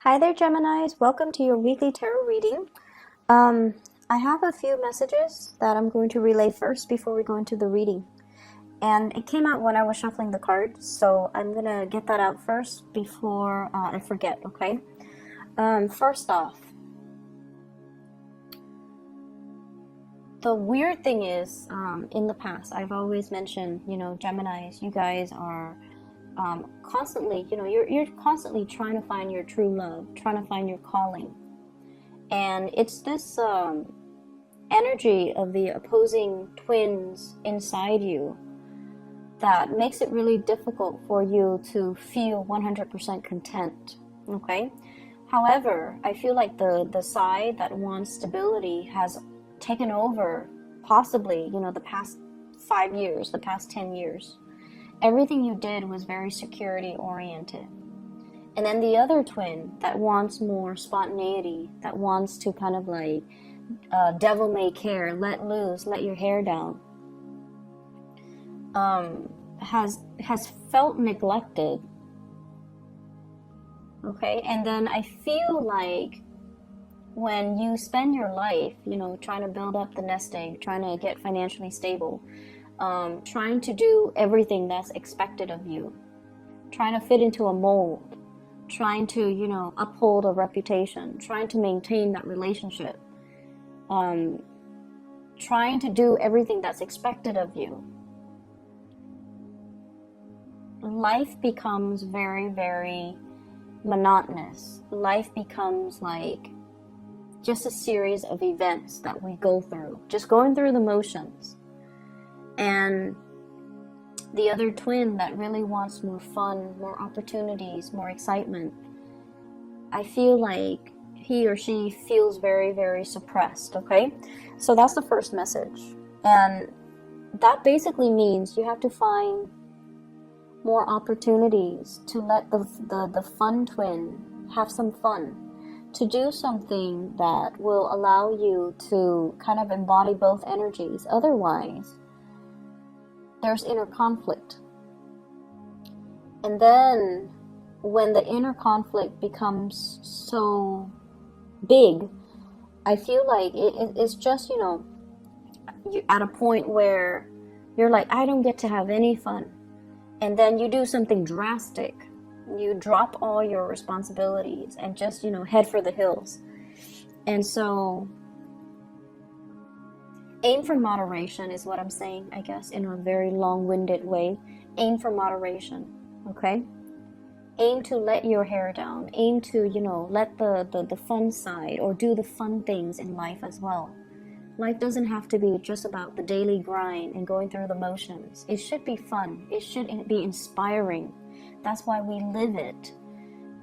Hi there, Geminis. Welcome to your weekly tarot reading. I have a few messages that I'm going to relay first before we go into the reading. And it came out when I was shuffling the cards, so I'm going to get that out first before I forget, okay? First off, the weird thing is, in the past, I've always mentioned, Geminis, you guys are constantly, you're constantly trying to find your true love, trying to find your calling. And it's this energy of the opposing twins inside you that makes it really difficult for you to feel 100% content, okay? However, I feel like the side that wants stability has taken over, possibly, the past 5 years, the past 10 years. Everything you did was very security oriented. And then the other twin that wants more spontaneity, that wants to kind of like devil may care, let loose, let your hair down, has felt neglected. Okay, and then I feel like when you spend your life, trying to build up the nest egg, trying to get financially stable, trying to do everything that's expected of you, trying to fit into a mold, trying to, uphold a reputation, trying to maintain that relationship, trying to do everything that's expected of you, life becomes very, very monotonous. Life becomes like just a series of events that we go through, just going through the motions. And the other twin that really wants more fun, more opportunities, more excitement, I feel like he or she feels very, very suppressed, okay? So that's the first message. And that basically means you have to find more opportunities to let the fun twin have some fun, to do something that will allow you to kind of embody both energies. Otherwise, there's inner conflict. And then when the inner conflict becomes so big, I feel like it's just, you're at a point where you're like, I don't get to have any fun. And then you do something drastic. You drop all your responsibilities and just, head for the hills. And so aim for moderation is what I'm saying, I guess, in a very long-winded way. Aim for moderation, okay? Aim to let your hair down. Aim to, let the fun side, or do the fun things in life as well. Life doesn't have to be just about the daily grind and going through the motions. It should be fun. It should be inspiring. That's why we live it.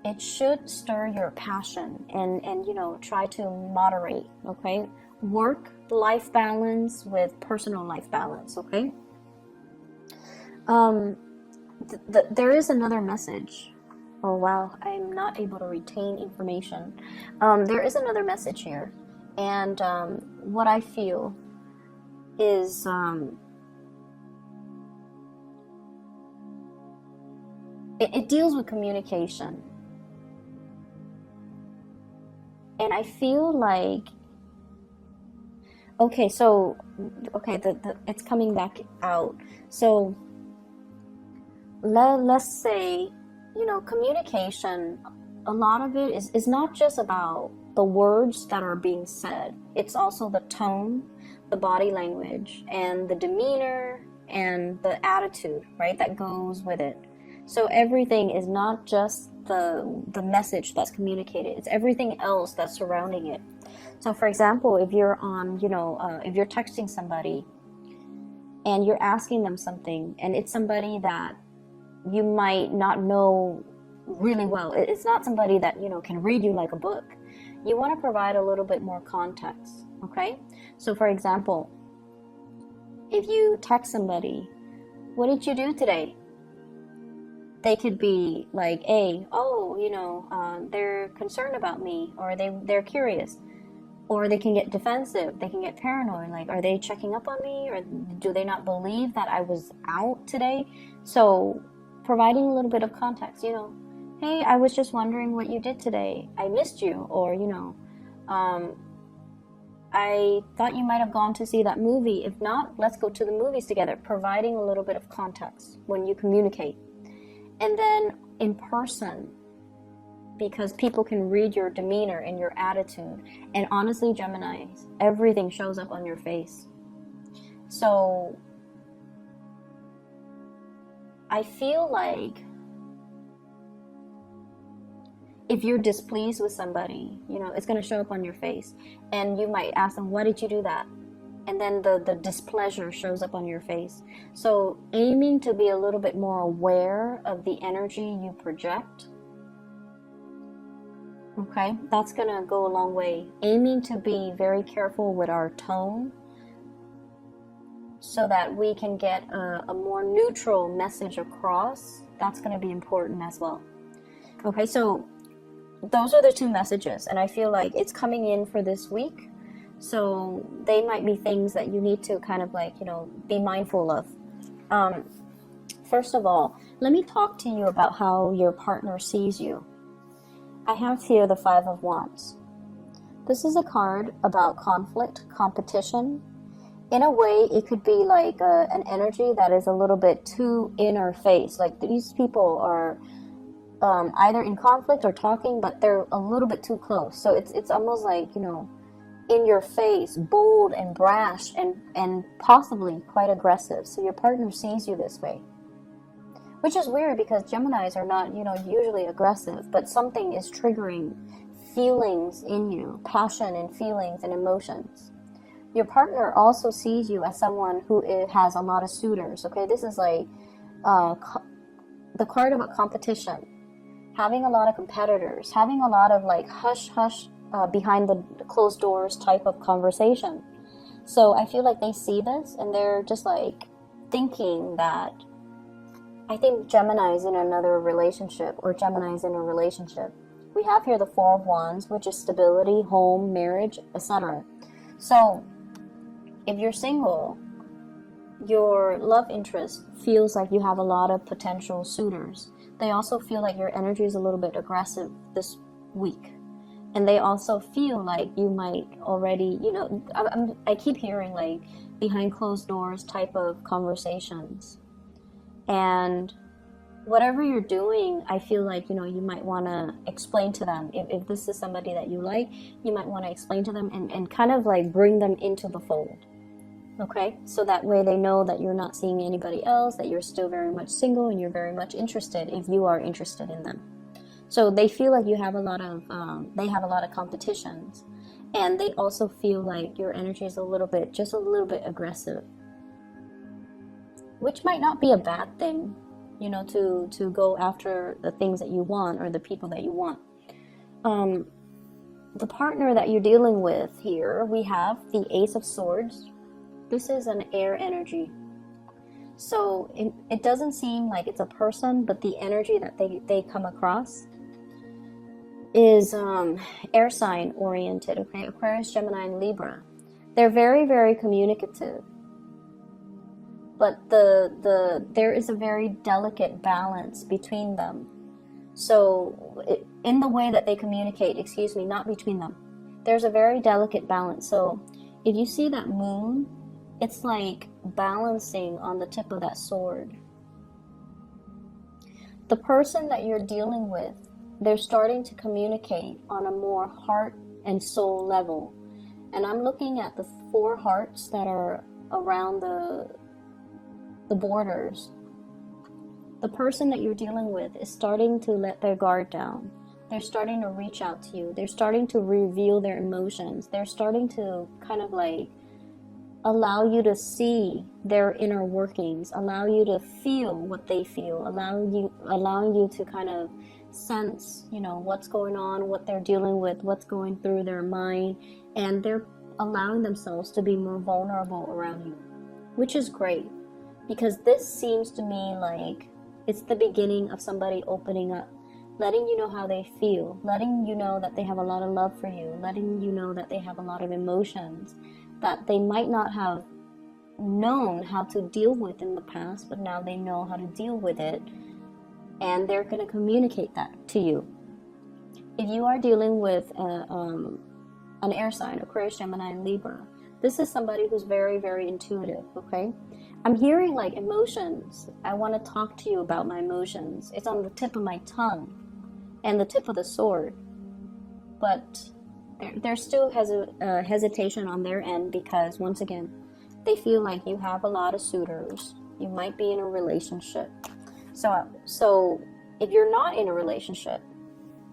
It should stir your passion and try to moderate, okay? Work-life balance with personal life balance, okay? There is another message. Oh, wow. I'm not able to retain information. There is another message here. And what I feel is it deals with communication. And I feel like, it's coming back out. So let's say, communication, a lot of it is not just about the words that are being said. It's also the tone, the body language, and the demeanor, and the attitude, right, that goes with it. So everything is not just the message that's communicated. It's everything else that's surrounding it. So for example, if you're on, if you're texting somebody and you're asking them something, and it's somebody that you might not know really well, it's not somebody that, can read you like a book. You want to provide a little bit more context, okay? So for example, if you text somebody, what did you do today? They could be like, they're concerned about me, or they're curious, or they can get defensive, they can get paranoid, like, are they checking up on me, or do they not believe that I was out today? So providing a little bit of context, hey, I was just wondering what you did today. I missed you. Or, I thought you might have gone to see that movie. If not, let's go to the movies together, providing a little bit of context when you communicate. And then in person, because people can read your demeanor and your attitude. And honestly, Geminis, everything shows up on your face. So I feel like if you're displeased with somebody, it's going to show up on your face. And you might ask them, why did you do that? And then the displeasure shows up on your face. So aiming to be a little bit more aware of the energy you project. Okay, that's going to go a long way. Aiming to be very careful with our tone so that we can get a more neutral message across. That's going to be important as well. Okay, so those are the two messages, and I feel like it's coming in for this week. So they might be things that you need to kind of be mindful of. First of all, let me talk to you about how your partner sees you. I have here the Five of Wands. This is a card about conflict, competition. In a way, it could be like an energy that is a little bit too in our face. Like these people are either in conflict or talking, but they're a little bit too close. So it's almost like, in your face, bold and brash and possibly quite aggressive. So your partner sees you this way. Which is weird because Geminis are not, usually aggressive, but something is triggering feelings in you, passion and feelings and emotions. Your partner also sees you as someone who has a lot of suitors, okay? This is like the card about competition, having a lot of competitors, having a lot of like hush-hush behind the closed doors type of conversation. So I feel like they see this and they're just like thinking that, I think Gemini's in another relationship or Gemini's in a relationship. We have here the Four of Wands, which is stability, home, marriage, etc. So if you're single, your love interest feels like you have a lot of potential suitors. They also feel like your energy is a little bit aggressive this week. And they also feel like you might already, I keep hearing like behind closed doors type of conversations. And whatever you're doing, I feel like, you might want to explain to them. If this is somebody that you like, you might want to explain to them and kind of like bring them into the fold. Okay? So that way they know that you're not seeing anybody else, that you're still very much single and you're very much interested if you are interested in them. So they feel like you have they have a lot of competitions. And they also feel like your energy is just a little bit aggressive. Which might not be a bad thing, to go after the things that you want or the people that you want. The partner that you're dealing with here, we have the Ace of Swords. This is an air energy. So it doesn't seem like it's a person, but the energy that they come across is air sign oriented, okay? Aquarius, Gemini, and Libra. They're very, very communicative. But there is a very delicate balance between them. So in the way that they communicate, not between them. There's a very delicate balance. So if you see that moon, it's like balancing on the tip of that sword. The person that you're dealing with, they're starting to communicate on a more heart and soul level. And I'm looking at the 4 hearts that are around the borders. The person that you're dealing with is starting to let their guard down. They're starting to reach out to you. They're starting to reveal their emotions. They're starting to kind of like allow you to see their inner workings, allow you to feel what they feel, allowing you to kind of sense, what's going on, what they're dealing with, what's going through their mind, and they're allowing themselves to be more vulnerable around you, which is great. Because this seems to me like it's the beginning of somebody opening up, letting you know how they feel, letting you know that they have a lot of love for you, letting you know that they have a lot of emotions that they might not have known how to deal with in the past, but now they know how to deal with it. and they're going to communicate that to you. If you are dealing with an air sign, Aquarius, Gemini, and Libra, this is somebody who's very, very intuitive, okay? I'm hearing like emotions. I want to talk to you about my emotions. It's on the tip of my tongue and the tip of the sword. But there still has a hesitation on their end because, once again, they feel like you have a lot of suitors. You might be in a relationship. So if you're not in a relationship,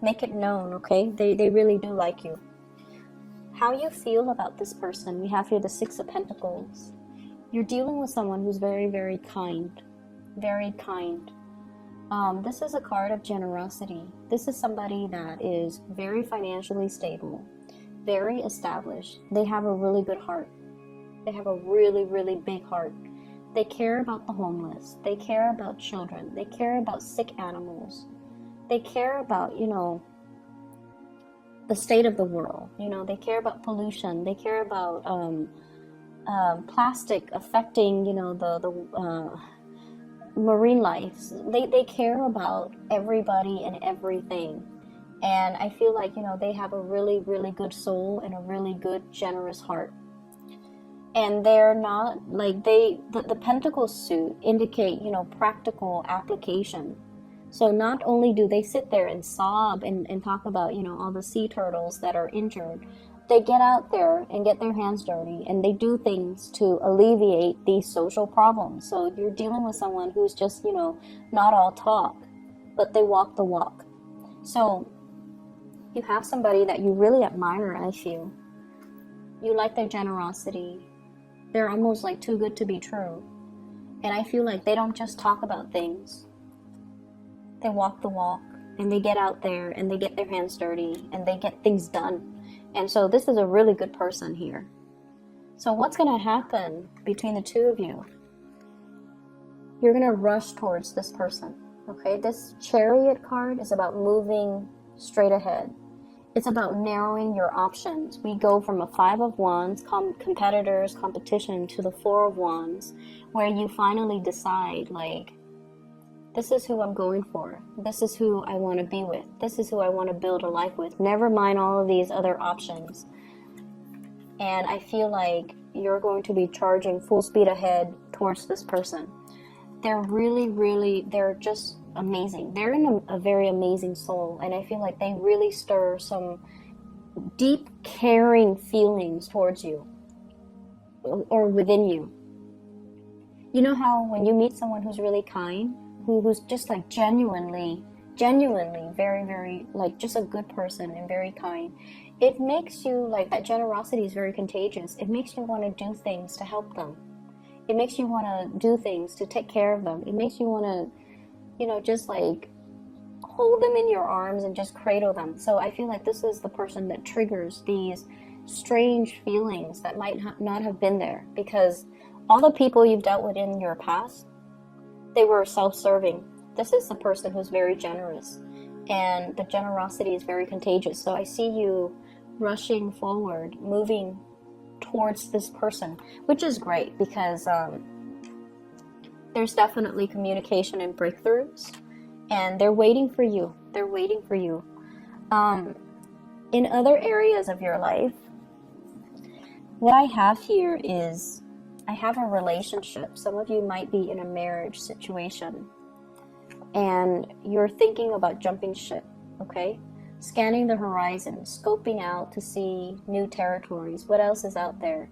make it known, okay? They really do like you. How you feel about this person, we have here the Six of Pentacles. You're dealing with someone who's very, very kind. Very kind. This is a card of generosity. This is somebody that is very financially stable, very established. They have a really good heart. They have a really, really big heart. They care about the homeless. They care about children. They care about sick animals. They care about, the state of the world. They care about pollution. They care about plastic affecting, the marine life. They care about everybody and everything. And I feel like, they have a really, really good soul and a really good, generous heart. And they're not, like, the Pentacles suit indicate, practical application. So not only do they sit there and sob and talk about, all the sea turtles that are injured, they get out there and get their hands dirty and they do things to alleviate these social problems. So you're dealing with someone who's just, not all talk, but they walk the walk. So you have somebody that you really admire, I feel. You like their generosity. They're almost like too good to be true. And I feel like they don't just talk about things. They walk the walk and they get out there and they get their hands dirty and they get things done. And so this is a really good person here. So what's going to happen between the two of you? You're going to rush towards this person. Okay, this Chariot card is about moving straight ahead. It's about narrowing your options. We go from a Five of Wands, competitors, competition, to the Four of Wands, where you finally decide, like, this is who I'm going for. This is who I want to be with. This is who I want to build a life with. Never mind all of these other options. And I feel like you're going to be charging full speed ahead towards this person. They're really, really, they're just amazing. They're in a very amazing soul. And I feel like they really stir some deep, caring feelings towards you or within you. You know how when you meet someone who's really kind, who's just like genuinely very, very, like, just a good person and very kind, it makes you, like, that generosity is very contagious. It makes you want to do things to help them. It makes you want to do things to take care of them. It makes you want to, just like hold them in your arms and just cradle them. So I feel like this is the person that triggers these strange feelings that might not have been there, because all the people you've dealt with in your past, they were self-serving. This is the person who's very generous, and the generosity is very contagious. So I see you rushing forward, moving towards this person, which is great, because there's definitely communication and breakthroughs, and they're waiting for you. They're waiting for you. In other areas of your life, what I have here is I have a relationship. Some of you might be in a marriage situation and you're thinking about jumping ship, okay? Scanning the horizon, scoping out to see new territories. What else is out there?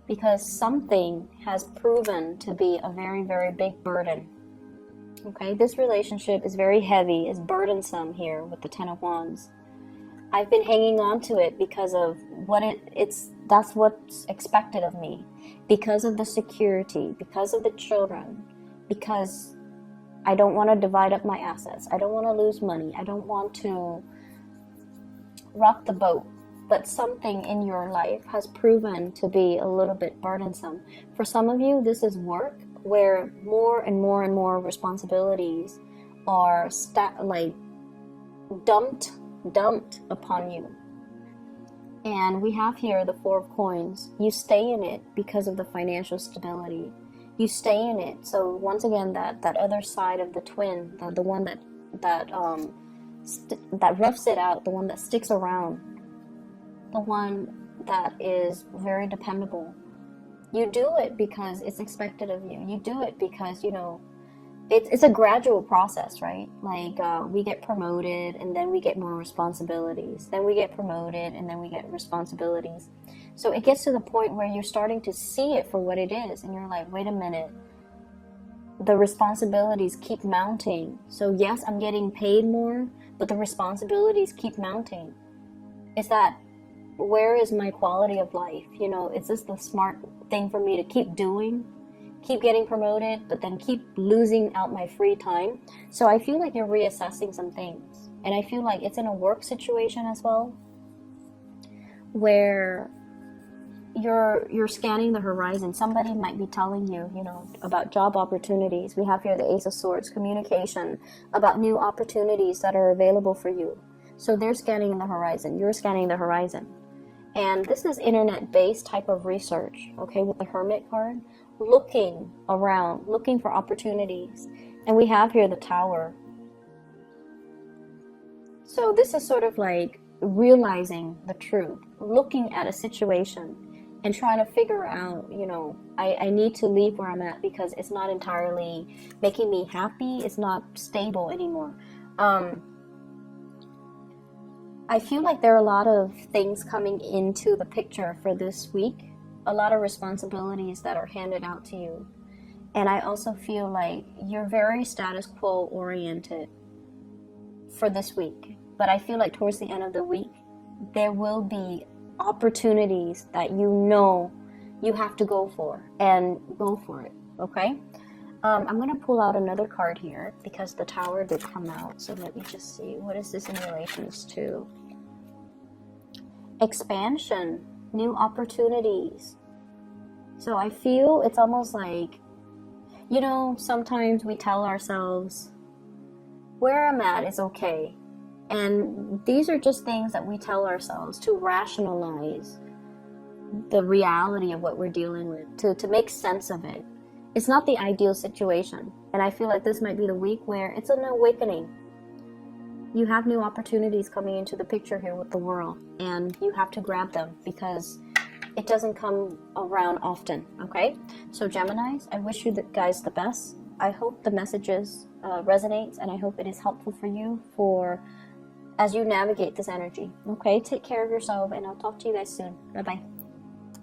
Because something has proven to be a very, very big burden. Okay, this relationship is very heavy, is burdensome here with the Ten of Wands. I've been hanging on to it because of what that's what's expected of me. Because of the security, because of the children, because I don't want to divide up my assets. I don't want to lose money. I don't want to rock the boat. But something in your life has proven to be a little bit burdensome. For some of you, this is work where more and more and more responsibilities are dumped upon you. And we have here the Four of Coins. You stay in it because of the financial stability. You stay in it. So once again, that other side of the twin, the one that that roughs it out, the one that sticks around, the one that is very dependable. You do it because it's expected of you. You do it because, you know, it's a gradual process, right? Like we get promoted and then we get more responsibilities. Then we get promoted and then we get responsibilities. So it gets to the point where you're starting to see it for what it is. And you're like, wait a minute. The responsibilities keep mounting. So yes, I'm getting paid more, but the responsibilities keep mounting. It's that, where is my quality of life? You know, is this the smart thing for me to keep doing? Keep getting promoted, but then keep losing out my free time. So I feel like you're reassessing some things. And I feel like it's in a work situation as well, where you're scanning the horizon. Somebody might be telling you, you know, about job opportunities. We have here the Ace of Swords, communication, about new opportunities that are available for you. So they're scanning the horizon. You're scanning the horizon. And this is internet-based type of research, okay, with the Hermit card. Looking around, looking for opportunities. And we have here the Tower. So this is sort of like realizing the truth, looking at a situation and trying to figure out, you know, I need to leave where I'm at because it's not entirely making me happy. It's not stable anymore. I feel like there are a lot of things coming into the picture for this week. A lot of responsibilities that are handed out to you. And I also feel like you're very status quo oriented for this week. But I feel like towards the end of the week, there will be opportunities that you know you have to go for, and go for it, okay? I'm going to pull out another card here because the Tower did come out. So let me just see. What is this in relations to? Expansion. New opportunities. So I feel it's almost like, you know, sometimes we tell ourselves, where I'm at is okay. And these are just things that we tell ourselves to rationalize the reality of what we're dealing with, to make sense of it. It's not the ideal situation. And I feel like this might be the week where it's an awakening. You have new opportunities coming into the picture here with the world, and you have to grab them because it doesn't come around often, okay? So Geminis, I wish you guys the best. I hope the messages resonates, and I hope it is helpful for you as you navigate this energy, okay? Take care of yourself, and I'll talk to you guys soon. Bye-bye.